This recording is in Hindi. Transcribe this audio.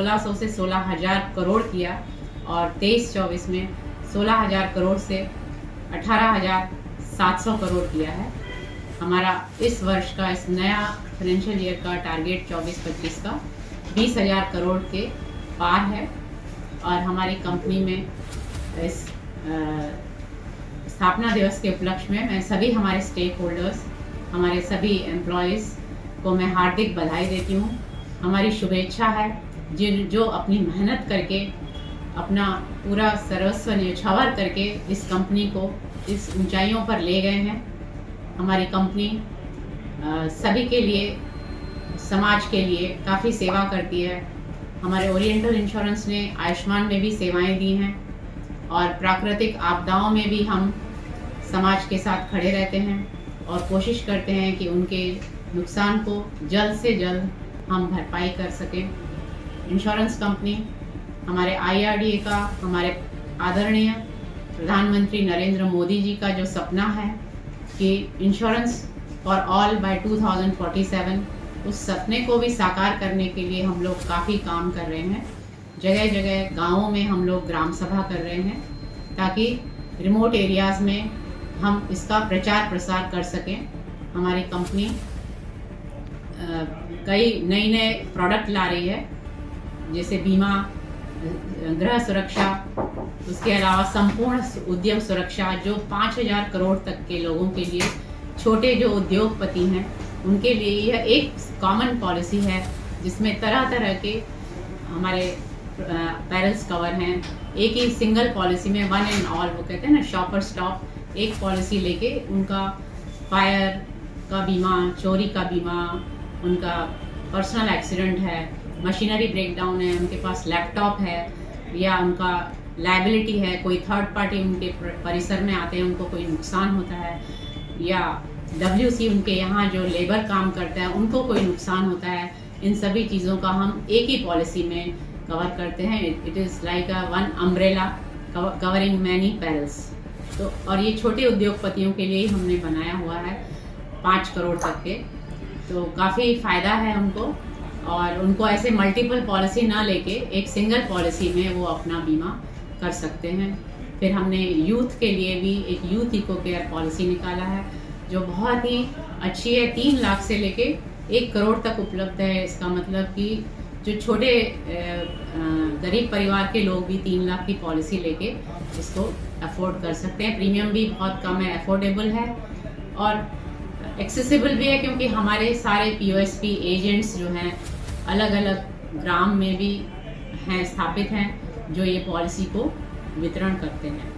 1600 से 16,000 करोड़ किया और 23-24 में 16,000 करोड़ से 18,700 करोड़ किया है। हमारा इस वर्ष का, इस नया फाइनेंशियल ईयर का टारगेट 24-25 का 20,000 करोड़ के पार है। और हमारी कंपनी में इस स्थापना दिवस के उपलक्ष्य में मैं सभी हमारे स्टेक होल्डर्स, हमारे सभी एम्प्लॉयज़ को मैं हार्दिक बधाई देती हूँ। हमारी शुभेच्छा है जो अपनी मेहनत करके, अपना पूरा सर्वस्व न्यौछावर करके इस कंपनी को इस ऊंचाइयों पर ले गए हैं। हमारी कंपनी सभी के लिए, समाज के लिए काफ़ी सेवा करती है। हमारे ओरिएंटल इंश्योरेंस ने आयुष्मान में भी सेवाएं दी हैं और प्राकृतिक आपदाओं में भी हम समाज के साथ खड़े रहते हैं और कोशिश करते हैं कि उनके नुकसान को जल्द से जल्द हम भरपाई कर सकें। इंश्योरेंस कंपनी हमारे IRDA का, हमारे आदरणीय प्रधानमंत्री नरेंद्र मोदी जी का जो सपना है कि इंश्योरेंस फॉर ऑल बाय 2047, उस सपने को भी साकार करने के लिए हम लोग काफ़ी काम कर रहे हैं। जगह जगह गाँवों में हम लोग ग्राम सभा कर रहे हैं ताकि रिमोट एरियाज़ में हम इसका प्रचार प्रसार कर सकें। हमारी कंपनी कई नए प्रोडक्ट ला रही है, जैसे बीमा, गृह सुरक्षा, उसके अलावा संपूर्ण उद्यम सुरक्षा, जो 5,000 करोड़ तक के लोगों के लिए, छोटे जो उद्योगपति हैं उनके लिए यह एक कॉमन पॉलिसी है जिसमें तरह तरह के हमारे पैरल्स कवर हैं। एक ही सिंगल पॉलिसी में, वन एंड ऑल, वो कहते हैं ना, शॉपर स्टॉप, एक पॉलिसी लेके उनका फायर का बीमा, चोरी का बीमा, उनका पर्सनल एक्सीडेंट है, मशीनरी ब्रेकडाउन है, उनके पास लैपटॉप है, या उनका लायबिलिटी है, कोई थर्ड पार्टी उनके परिसर में आते हैं, उनको कोई नुकसान होता है, या WC उनके यहाँ जो लेबर काम करता है उनको कोई नुकसान होता है। इन सभी चीज़ों का हम एक ही पॉलिसी में कवर करते हैं। It is like a one umbrella covering many parallels. तो और ये छोटे उद्योगपतियों के लिए ही हमने बनाया हुआ है, 5 करोड़ तक के। तो काफ़ी फ़ायदा है उनको, और उनको ऐसे मल्टीपल पॉलिसी ना लेके एक सिंगल पॉलिसी में वो अपना बीमा कर सकते हैं। फिर हमने यूथ के लिए भी एक यूथ इको केयर पॉलिसी निकाला है जो बहुत ही अच्छी है। 3 लाख से लेके 1 करोड़ तक उपलब्ध है। इसका मतलब कि जो छोटे गरीब परिवार के लोग भी 3 लाख की पॉलिसी लेके इसको अफोर्ड कर सकते हैं। प्रीमियम भी बहुत कम है, अफोर्डेबल है और एक्सेसिबल भी है, क्योंकि हमारे सारे POSP एजेंट्स जो हैं अलग अलग ग्राम में भी हैं, स्थापित हैं, जो ये पॉलिसी को वितरण करते हैं।